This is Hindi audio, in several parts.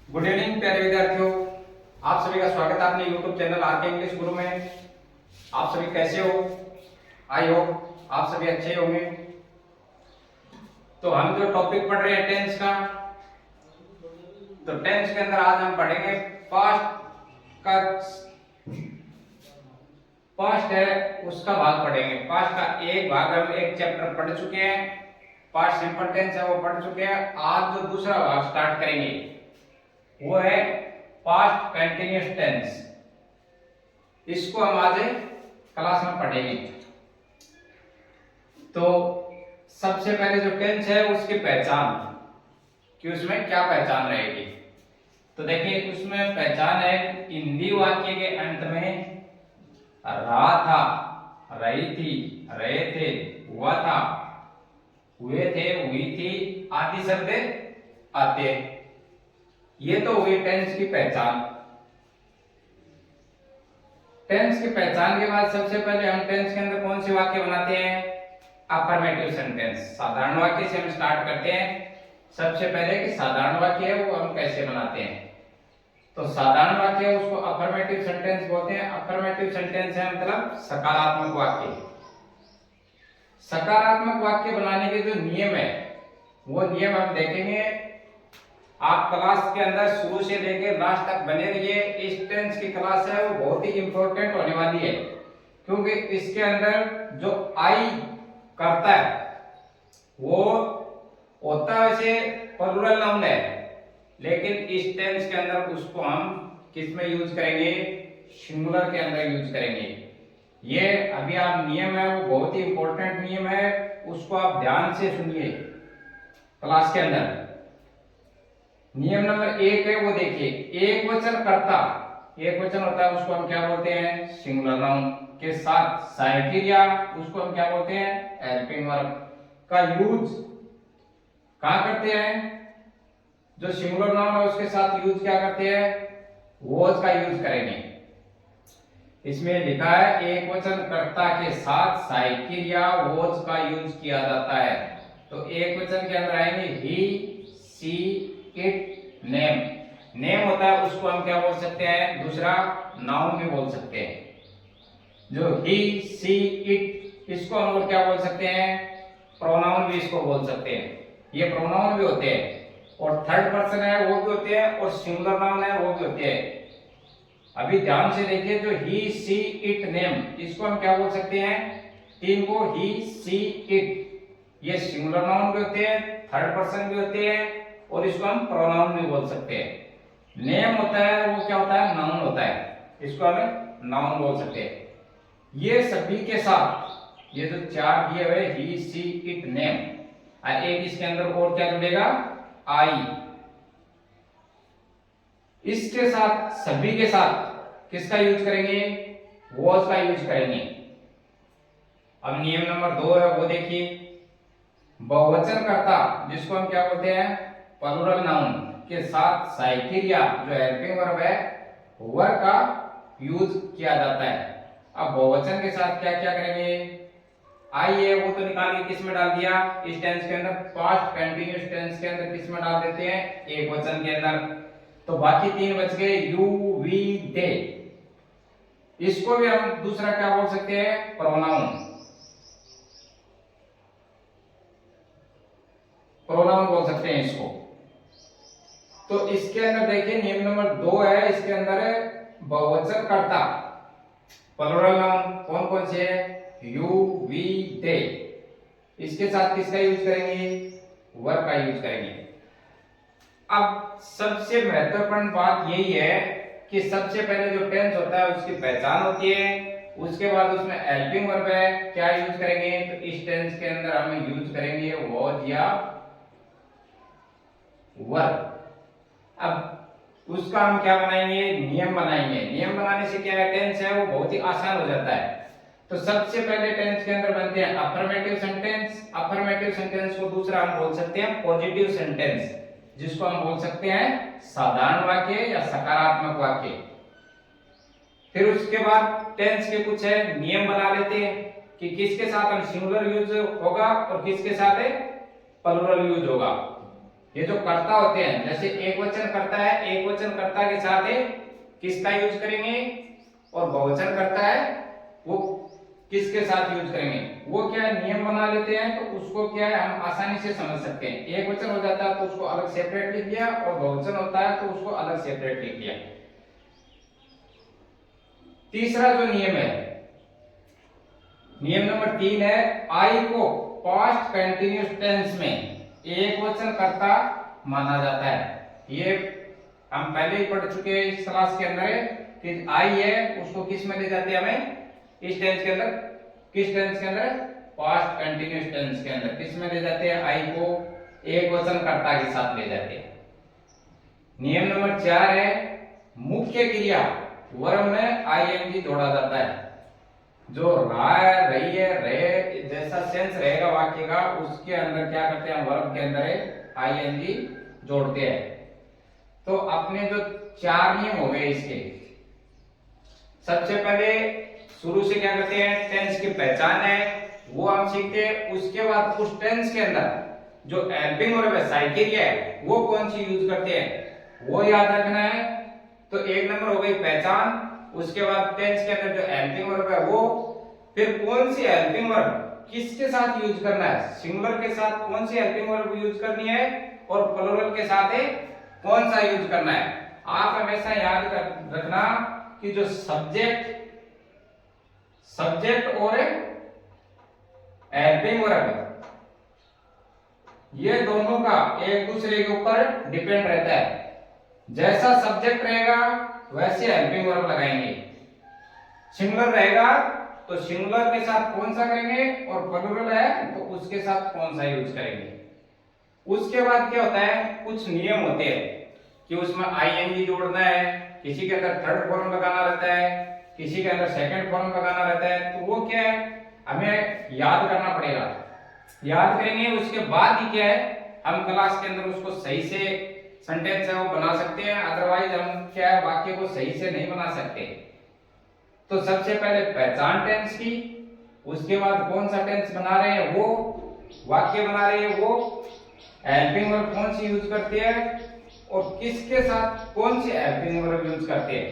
गुड इवनिंग प्यारे विद्यार्थियों, आप सभी का स्वागत है अपने YouTube चैनल आरके इंग्लिश गुरु में। आप सभी कैसे हो? आई होप आप सभी अच्छे होंगे। तो हम जो टॉपिक पढ़ रहे हैं टेंस का, तो टेंस के अंदर आज हम पढ़ेंगे पास्ट का। पास्ट है उसका भाग पढ़ेंगे। पास्ट का एक भाग हम एक चैप्टर पढ़ चुके हैं, पास्ट सिंपल टेंस है वो पढ़ चुके हैं। आज जो दूसरा भाग स्टार्ट करेंगे वो है पास्ट कंटिन्यूअस टेंस। इसको हम आज क्लास में पढ़ेंगे। तो सबसे पहले जो टेंस है उसकी पहचान, कि उसमें क्या पहचान रहेगी। तो देखिए उसमें पहचान है हिंदी वाक्य के अंत में रहा था, रही थी, रहे थे, हुआ था, हुए थे, हुई थी आदि शब्द आते हैं। ये तो हुई टेंस की पहचान। टेंस की पहचान के बाद सबसे पहले हम टेंस के अंदर कौन से वाक्य बनाते हैं? Affirmative sentence. साधारण वाक्य से हम स्टार्ट करते हैं। सबसे पहले कि साधारण वाक्य है वो हम कैसे बनाते हैं। तो साधारण वाक्य है उसको अफर्मेटिव सेंटेंस बोलते हैं। अफर्मेटिव सेंटेंस है मतलब सकारात्मक वाक्य। सकारात्मक वाक्य बनाने के जो नियम है वो नियम हम देखेंगे। आप क्लास के अंदर शुरू से लेकर लास्ट तक बने रहिए। इस टेंस की क्लास है वो बहुत ही इंपॉर्टेंट होने वाली है, क्योंकि इसके अंदर जो आई करता है वो होता है वैसे प्लूरल नाउन है, लेकिन इस टेंस के अंदर उसको हम किस में यूज करेंगे? सिंगुलर के अंदर यूज करेंगे। ये अभी आप नियम है वो बहुत ही इंपॉर्टेंट नियम है, उसको आप ध्यान से सुनिए क्लास के अंदर। नियम नंबर 1 है वो देखिए, एक वचन कर्ता, एक वचन होता है उसको हम क्या बोलते हैं? सिंगुलर नाउन के साथ साइकिलिया, उसको हम क्या बोलते हैं? हेल्पिंग वर्ब का यूज कहां करते हैं? जो सिंगुलर नाउन है उसके साथ यूज क्या करते हैं? वॉज का यूज करेंगे। इसमें लिखा है एक वचन कर्ता के साथ साइकिल या वॉज का यूज किया जाता है। तो एक वचन के अंदर आएंगे ही, सी, इट, नेम। नेम होता है उसको हम क्या बोल सकते हैं? दूसरा नाउन भी बोल सकते हैं। जो ही, सी, इट इसको हम लोग क्या बोल सकते हैं? प्रोनाउन भी इसको बोल सकते हैं। ये प्रोनाउन भी होते हैं, और थर्ड पर्सन है वो भी होते हैं, और सिंगुलर नाउन है वो भी होते हैं। अभी ध्यान से देखिए, जो ही, सी, इट, नेम इसको हम क्या बोल सकते हैं? तीन को ही, सी, इट ये सिंगुलर नाउन भी होते हैं, थर्ड पर्सन भी होते हैं, और इसको हम प्रोनाउन भी बोल सकते हैं। नेम होता है वो क्या होता है? नाउन होता है, इसको हम नाउन बोल सकते हैं। ये सभी के साथ ये जो चार दिए हुए ही, सी, इट, नेम, एक इसके अंदर और क्या जुड़ेगा? आई। इसके साथ सभी के साथ किसका यूज करेंगे? वॉज का यूज करेंगे। अब नियम नंबर 2 है वो देखिए, बहुवचन कर्ता जिसको हम क्या बोलते हैं? प्लूरल नाउन के साथ साइकिलिया जो हेल्पिंग वर्ब है वर्ब का यूज किया जाता है। अब बहुवचन के साथ क्या क्या करेंगे? आई है वो तो निकाल के किस में डाल दिया? इस टेंस के अंदर, पास्ट कंटिन्यूअस टेंस के अंदर किस में डाल देते हैं? एक वचन के अंदर। तो बाकी तीन बच गए, यू, वी, दे। इसको भी हम दूसरा क्या बोल सकते हैं? प्रोनाउन। प्रोनाउन बोल सकते हैं इसको। तो इसके अंदर देखिए नियम नंबर 2 है, इसके अंदर है बहुवचन कर्ता प्लूरल नाउन कौन कौन से है? यू, वी, दे। इसके साथ किसका यूज करेंगे? वर्ब का यूज करेंगे। अब सबसे महत्वपूर्ण बात यही है कि सबसे पहले जो टेंस होता है उसकी पहचान होती है, उसके बाद उसमें हेल्पिंग वर्ब है, क्या यूज करेंगे? तो इस टेंस के अंदर हम यूज करेंगे वॉज या वर्ब। अब उसका हम क्या बनाएंगे? नियम बनाएंगे। नियम बनाने से क्या है? टेंस है वो बहुत ही आसान हो जाता है। तो सबसे पहले टेंस के अंदर बनते हैं अफर्मेटिव सेंटेंस। अफर्मेटिव सेंटेंस को दूसरा हम बोल सकते हैं पॉजिटिव सेंटेंस, जिसको हम बोल सकते हैं साधारण वाक्य या सकारात्मक वाक्य। फिर उसके बाद टेंस के कुछ है नियम बना लेते हैं कि किसके साथ हम सिंगुलर यूज होगा और किसके साथ प्लूरल यूज होगा। ये जो कर्ता होते हैं, जैसे एक वचन करता है, एक वचन कर्ता के साथ किसका यूज करेंगे, और बहुवचन करता है वो किसके साथ यूज करेंगे, वो क्या नियम बना लेते हैं। तो उसको क्या है हम आसानी से समझ सकते हैं। एक वचन हो जाता है तो उसको अलग सेपरेट लिख दिया, और बहुवचन होता है तो उसको अलग सेपरेट लिख दिया। तीसरा जो नियम है, नियम नंबर 3 है, आई को पास्ट कंटिन्यूस टेंस में एक वचन कर्ता माना जाता है। ये हम पहले ही पढ़ चुके हैं इस क्लास के अंदर कि आई है उसको किस में ले जाते हैं हमें, इस टेंस के अंदर, किस टेंस के अंदर, पास्ट कंटिन्यूस टेंस के अंदर किस में ले जाते हैं, आई को एक वचन कर्ता के साथ ले जाते हैं। नियम नंबर 4 है, मुख्य क्रिया वर्ब में आईएनजी जोड़ा जाता है। जो रहा है, रही है, रहे जैसा सेंस रहेगा वाक्य का, उसके अंदर क्या करते हैं, वर्ब के अंदर आईएनजी जोड़ते हैं। तो अपने जो 4 नियम हो गए इसके, सबसे पहले शुरू से क्या करते हैं, टेंस की पहचान है वो हम सीखते हैं। उसके बाद उस टेंस के अंदर जो हेल्पिंग वर्ब है, साइकिल है, वो कौन सी यूज करते हैं वो याद रखना है। तो एक नंबर हो गई पहचान। उसके बाद टेंस के अंदर जो हेल्पिंग वर्ब है वो, फिर कौन सी हेल्पिंग वर्ब किसके साथ यूज करना है, सिंगुलर के साथ कौन सी हेल्पिंग वर्ब यूज करनी है, और प्लूरल के साथ कौन सा यूज करना है। आप हमेशा याद रखना कि जो सब्जेक्ट और हेल्पिंग वर्ब, ये दोनों का एक दूसरे के ऊपर डिपेंड रहता है। जैसा सब्जेक्ट रहेगा वैसे हेल्पिंग वर्ब लगाएंगे। सिंगुलर रहेगा तो सिंगुलर के साथ कौन सा करेंगे, और प्लूरल है तो उसके साथ कौन सा यूज करेंगे। उसके बाद क्या होता है, कुछ नियम होते हैं कि उसमें आईएनजी जोड़ना है, किसी के अंदर थर्ड फॉर्म लगाना रहता है, किसी के अंदर सेकंड फॉर्म लगाना रहता है। तो वो क्या है हमें याद करना पड़ेगा। याद करेंगे उसके बाद ही क्या है हम क्लास के अंदर उसको सही से सेंटेंस है वो बना सकते हैं। अदरवाइज हम क्या है वाक्य को सही से नहीं बना सकते। तो सबसे पहले पहचान टेंस की, उसके बाद कौन सा टेंस बना रहे हैं वो, वाक्य बना रहे हैं वो, हेल्पिंग वर्ब कौन सी यूज करते हैं, और किसके साथ कौन सी हेल्पिंग वर्ब यूज करते हैं,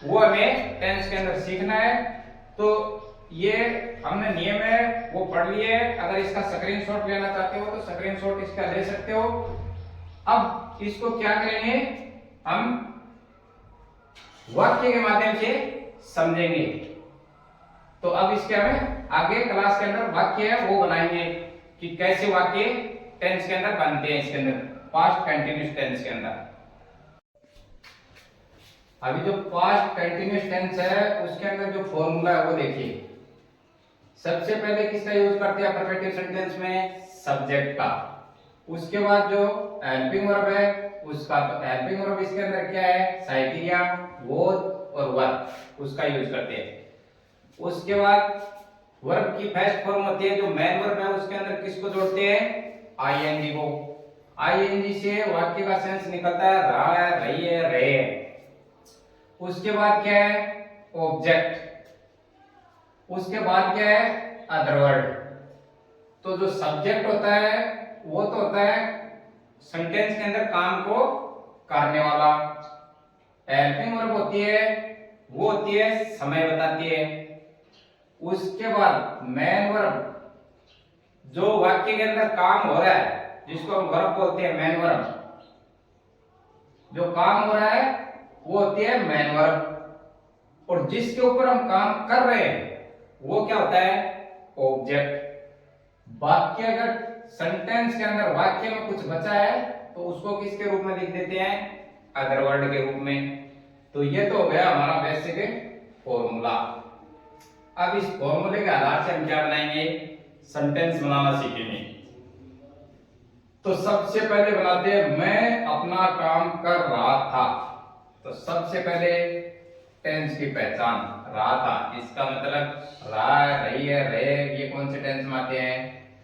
वो हमें टेंस के अंदर सीखना है। तो ये हमने नियम है वो पढ़ लिए। अगर इसका स्क्रीनशॉट लेना चाहते हो तो स्क्रीनशॉट इसका ले सकते हो। अब इसको क्या करेंगे हम वाक्य के माध्यम से समझेंगे। तो अब इसके हमें आगे क्लास के अंदर वाक्य है वो बनाएंगे कि कैसे वाक्य टेंस के अंदर बनते हैं, इसके अंदर पास्ट कंटिन्यूस टेंस के अंदर। अभी जो पास्ट कंटिन्यूस टेंस है उसके अंदर जो फॉर्मूला है वो देखिए। सबसे पहले किसका यूज करते हैं अफर्मेटिव सेंटेंस में, सब्जेक्ट का। उसके बाद जो हेल्पिंग वर्ब है उसका, तो हेल्पिंग वर्ब इसके अंदर क्या है, साइकिलिया, वोज और वर, उसका यूज करते हैं। उसके बाद वर्ब की फर्स्ट फॉर्म होती है जो मेन वर्ब है, उसके अंदर किसको जोड़ते हैं, आईएनजी को। आईएनजी से वाक्य का सेंस निकलता है रहा है, रही है, रहे है। उसके बाद क्या है, ऑब्जेक्ट। उसके बाद क्या है, अदर वर्ड। तो जो सब्जेक्ट होता है वो तो होता है सेंटेंस के अंदर काम को करने वाला। हेल्पिंग वर्ब होती है वो होती है समय बताती है। उसके बाद मेन वर्ब जो वाक्य के अंदर काम हो रहा है, जिसको हम वर्ब बोलते हैं मेन वर्ब, जो काम हो रहा है वो होती है मेन वर्ब। और जिसके ऊपर हम काम कर रहे हैं वो क्या होता है, ऑब्जेक्ट। वाक्य अगर सेंटेंस के अंदर वाक्य में कुछ बचा है तो उसको किसके रूप में लिख देते हैं, अदर वर्ड के रूप में। तो ये तो हो गया हमारा बेसिक फॉर्मूला। अब इस फॉर्मूले के आधार से हम क्या बनाएंगे, सेंटेंस बनाना सीखेंगे। तो सबसे पहले बनाते हैं मैं अपना काम कर रहा था। तो सबसे पहले टेंस की पहचान, रहा था, इसका मतलब रहा है, रही है, रहे, ये कौन से टेंस में आते हैं,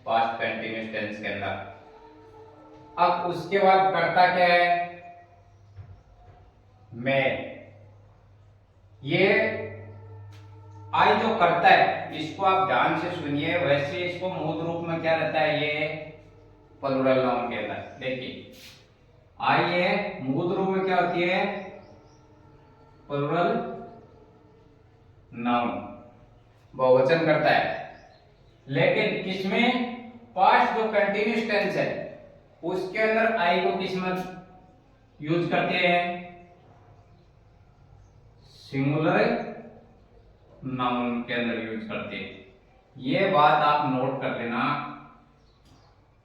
पास्ट कंटिन्यूस टेंस के अंदर। अब उसके बाद करता क्या है, मैं। ये आई जो करता है इसको आप ध्यान से सुनिए, वैसे इसको मूल रूप में क्या रहता है, ये प्लूरल नाउन के अंदर। देखिए आइए, मूल रूप में क्या होती है? प्लूरल नाउन बहुवचन करता है, लेकिन किसमें? पास्ट जो कंटिन्यूस टेंस है उसके अंदर आई को किस में यूज करते हैं? सिंगुलर नाउन के अंदर यूज करते हैं। ये बात आप नोट कर लेना।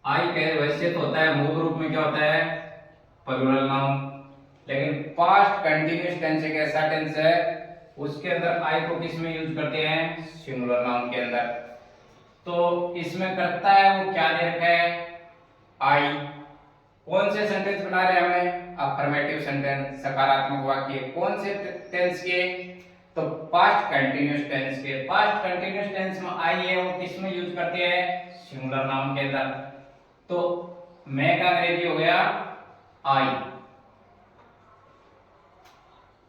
आई के वैसे तो होता है मूल रूप में क्या होता है? प्लूरल नाउन, लेकिन पास्ट कंटिन्यूस टेंस एक ऐसा टेंस है उसके अंदर आई को किस में यूज करते हैं? सिंगुलर नाउन के अंदर। तो इसमें करता है वो क्या दे रखा है? आई। कौन से सेंटेंस बना रहे हैं हमें? अफर्मेटिव सेंटेंस, सकारात्मक वाक्य। कौन से टेंस के? तो पास्ट कंटिन्यूस टेंस के। पास्ट कंटिन्यूस टेंस में आई है वो किस में यूज करते हैं? सिंगुलर नाउन के अंदर। तो मैं का अंग्रेजी हो गया आई।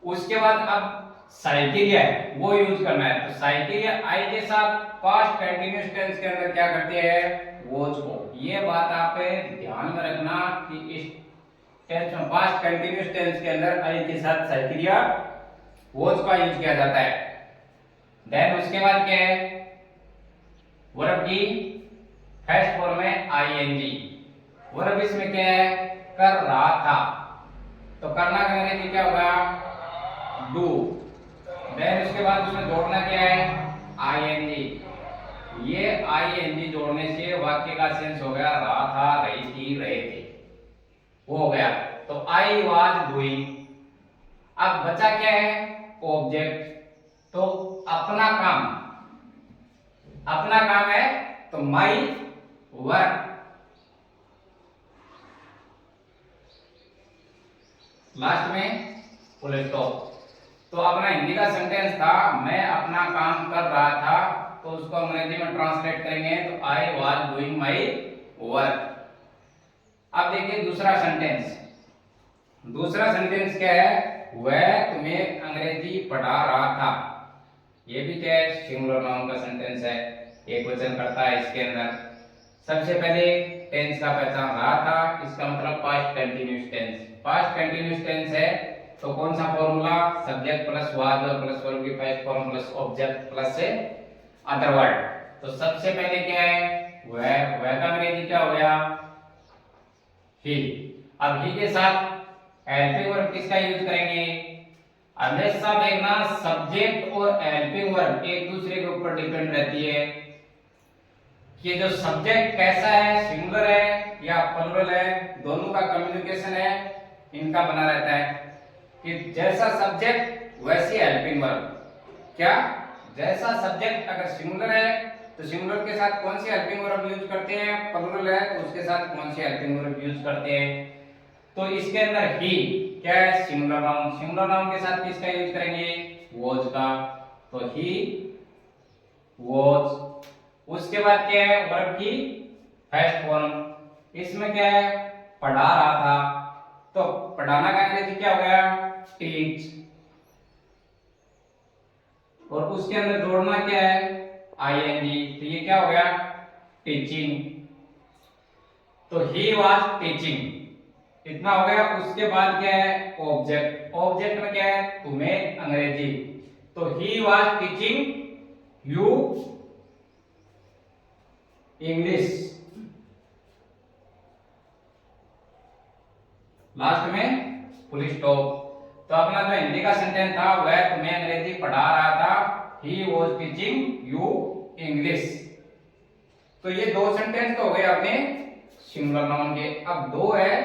उसके बाद अब साइकिलिया है वो यूज करना है। तो साइकिलिया आई के साथ पास्ट कंटिन्यूस टेंस के अंदर क्या करते हैं? वॉच को। ये बात आप ध्यान में रखना कि इस टेंस में पास्ट कंटिन्यूस टेंस के अंदर आई के साथ साइकिलिया वॉच का यूज किया जाता है। देन उसके बाद क्या है? वर्ब की फर्स्ट फॉर्म में आईएनजी। वर्ब इसमें क्या है? कर रहा था। तो करना का अंग्रेजी क्या होगा? डू। देन उसके बाद उसमें जोड़ना क्या है? आईएनजी। ये आईएनजी जोड़ने से वाक्य का सेंस हो गया रहा था, रही थी, रहे थे, वो हो गया। तो आई वाज डूइंग। अब बचा क्या है? ऑब्जेक्ट। तो अपना काम, अपना काम है तो माई वर्क। लास्ट में फुल स्टॉप। तो अपना हिंदी का सेंटेंस था मैं अपना काम कर रहा था, तो उसको अंग्रेजी में ट्रांसलेट करेंगे तो I was doing my work. अब देखिए दूसरा सेंटेंस। दूसरा सेंटेंस क्या है? वह तुम्हें अंग्रेजी पढ़ा रहा था। ये भी क्या है? सिंगुलर नाउन का सेंटेंस है, एक वचन करता है इसके अंदर। सबसे पहले टेंस का पहचान रहा था, इसका मतलब past continuous tense. Past continuous tense है तो कौन सा फॉर्मूला? सब्जेक्ट प्लस वाज और प्लस वर्ब की first form plus object plus other word. तो सबसे पहले क्या है? वह का अंग्रेजी क्या हो गया? ही। अब ही के साथ हेल्पिंग वर्ब किसका यूज करेंगे? हमेशा देखना सब्जेक्ट और हेल्पिंग वर्ब एक दूसरे के ऊपर डिपेंड रहती है कि जो सब्जेक्ट कैसा है, सिंगुलर है या प्लूरल है, दोनों का कम्युनिकेशन है इनका बना रहता है कि जैसा सब्जेक्ट वैसी हेल्पिंग वर्ब। क्या? जैसा सब्जेक्ट अगर सिंगुलर है तो सिंगुलर के साथ कौन सी हेल्पिंग वर्ब यूज करते हैं? प्लूरल है तो उसके साथ कौन सी हेल्पिंग वर्ब यूज करते हैं? तो इसके अंदर ही क्या है? Singular noun. सिंगुलर नाउन के साथ किसका यूज करेंगे? वॉज का। तो ही वॉज। उसके बाद क्या है? वर्ब की फर्स्ट फॉर्म। इसमें क्या है? पढ़ा रहा था। तो पढ़ाना का अंग्रेजी क्या हो गया? टीच। और उसके अंदर जोड़ना क्या है? आईएनजी। तो ये क्या हो गया? टीचिंग। तो ही वाज टीचिंग, इतना हो गया। उसके बाद क्या है? ऑब्जेक्ट। ऑब्जेक्ट में क्या है? तुम्हें अंग्रेजी। तो he was teaching you English. Last में फुल स्टॉप। तो अपना जो हिंदी का सेंटेंस था वह तुम्हें अंग्रेजी पढ़ा रहा था, he was teaching you English. तो ये दो सेंटेंस तो हो गए अपने सिंगुलर नाउन के। अब दो है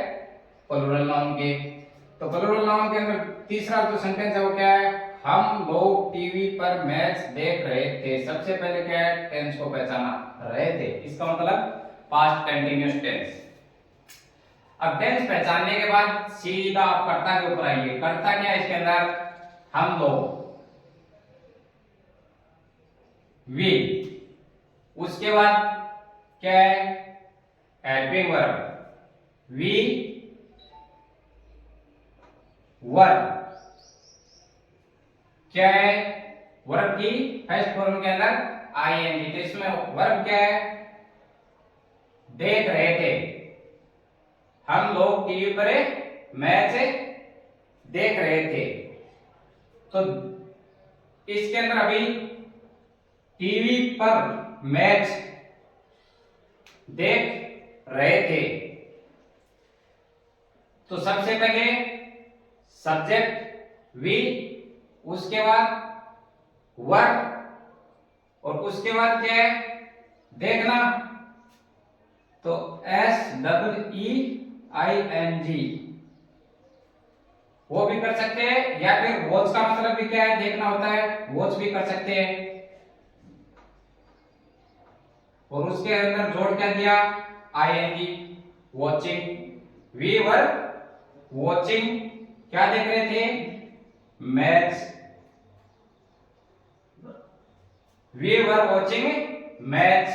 प्लूरल नाउन के। तो प्लूरल नाउन के अंदर तीसरा जो सेंटेंस है वो क्या है? हम लोग टीवी पर मैच देख रहे थे। सबसे पहले क्या है? टेंस को पहचाना, रहे थे, इसका मतलब पास्ट कंटिन्यूअस टेंस। अब टेंस पहचानने के बाद सीधा आप कर्ता के ऊपर आइए। कर्ता क्या है इसके अंदर? हम लोग, वी। उसके बाद क्या है? Helping verb, V verb. क्या है? वर्ब की फर्स्ट फॉर्म के अंदर आईएनजी। तो इसमें वर्ब क्या है? देख रहे थे। हम लोग टीवी पर मैच देख रहे थे। तो इसके अंदर अभी टीवी पर मैच देख रहे थे। तो सबसे पहले सब्जेक्ट वी, उसके बाद वर्ब और उसके बाद क्या है देखना, तो SEEING वो भी कर सकते हैं, या फिर वॉच का मतलब भी क्या है देखना होता है, वॉच भी कर सकते हैं। और उसके अंदर जोड़ क्या दिया ING, watching. We were watching, क्या देख रहे थे match. We were watching match.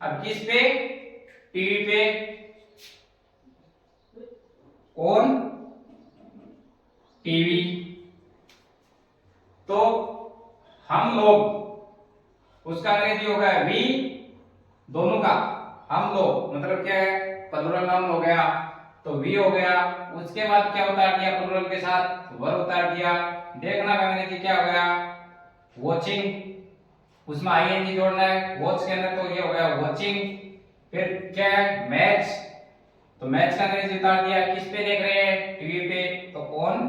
अब किस पे, टीवी पे, ऑन टीवी। तो हम लोग, उसका अंग्रेजी होगा वी, दोनों का, हम लोग मतलब क्या है प्लूरल नाउन हो गया, तो वी हो गया। उसके बाद क्या उतार दिया प्लूरल के साथ, वर उतार दिया। देखना का अंग्रेजी क्या हो गया वॉचिंग, उसमें ING जोड़ना है वॉच के अंदर, तो ये हो गया वॉचिंग। फिर क्या है मैच, तो मैच का अंग्रेजी उतार दिया, किस पे देख रहे हैं टीवी पे, तो ऑन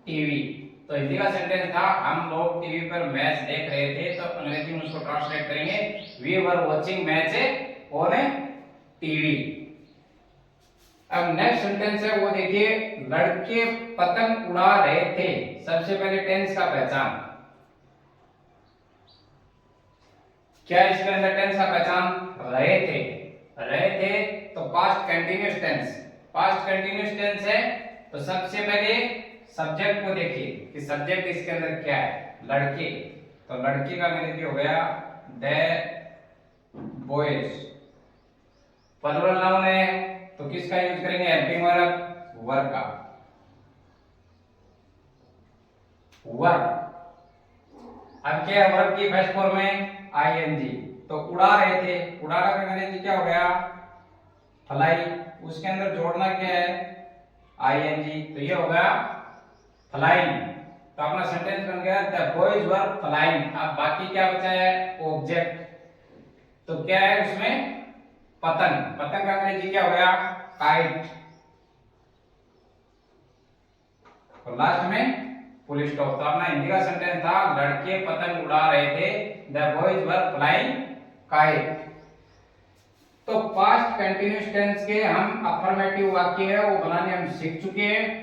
टीवी। तो हिंदी का सेंटेंस था हम लोग टीवी पर मैच देख रहे थे, तो अंग्रेजी में उसको ट्रांसलेट करेंगे we were watching match on TV. अब नेक्स्ट सेंटेंस है वो देखिए, लड़के पतंग उड़ा रहे थे। सबसे पहले टेंस का पहचान क्या है, इसके अंदर टेंस का पहचान रहे थे। रहे थे तो past continuous tense, past continuous tense है। तो सबसे पहले सब्जेक्ट को देखिए कि सब्जेक्ट इसके अंदर क्या है, लड़के। तो लड़के का अंग्रेजी हो गया द बॉयज। प्लूरल नाउन है तो किसका यूज करेंगे हेल्पिंग वर्ब, वर्ब का। वर्ब, अब क्या है वर्ब की फर्स्ट फॉर्म में ING। तो उड़ा रहे थे, उड़ाना का अंग्रेजी क्या हो गया फ्लाई, उसके अंदर जोड़ना क्या है ING, तो ये हो गया फ्लाइंग। तो अपना सेंटेंस बन गया द बॉयज वर फ्लाइंग। अब बाकी क्या बचा है ऑब्जेक्ट, तो क्या है उसमें पतंग। पतंग का अंग्रेजी क्या हो गया काइट, और लास्ट में फुल स्टॉप। तो अपना हिंदी का सेंटेंस था लड़के पतंग उड़ा रहे थे, the boys were flying kite. तो पास्ट कंटीन्यूअस टेंस के हम अफर्मेटिव वाक्य है वो बनाने हम सीख चुके हैं।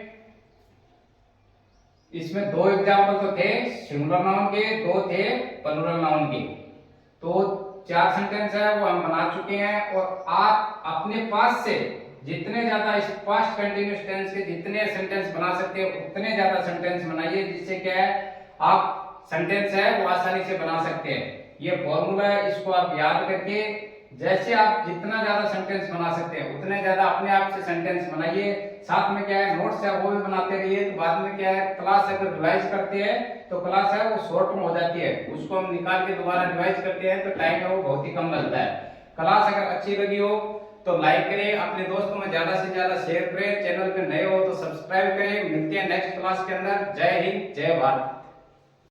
इसमें दो एग्जाम्पल तो थे सिंगुलर नाउन के, दो थे प्लूरल नाउन के। तो 4 सेंटेंस है वो हम बना चुके हैं, और आप अपने पास से जितने ज्यादा इस पास्ट कंटीन्यूअस टेंस के जितने सेंटेंस बना सकते हैं उतने ज्यादा सेंटेंस बनाइए, जिससे क्या है आप सेंटेंस है वो आसानी से बना सकते हैं। ये फॉर्मूला है, इसको आप याद करके जैसे आप जितना ज्यादा सेंटेंस बना सकते हैं उतने ज्यादा अपने आप से सेंटेंस बनाइए। साथ में क्या है नोट्स है वो भी बनाते रहिए, तो बाद में क्या है क्लास अगर रिवाइज करते हैं तो क्लास है वो शॉर्ट में हो जाती है, उसको हम निकाल के दोबारा रिवाइज करते हैं तो टाइम है वो बहुत ही कम लगता है। क्लास अगर अच्छी लगी हो तो लाइक करें, अपने दोस्तों में ज्यादा से ज्यादा शेयर करें, चैनल पे नए हो तो सब्सक्राइब करें। मिलते हैं नेक्स्ट क्लास के अंदर। जय हिंद जय भारत।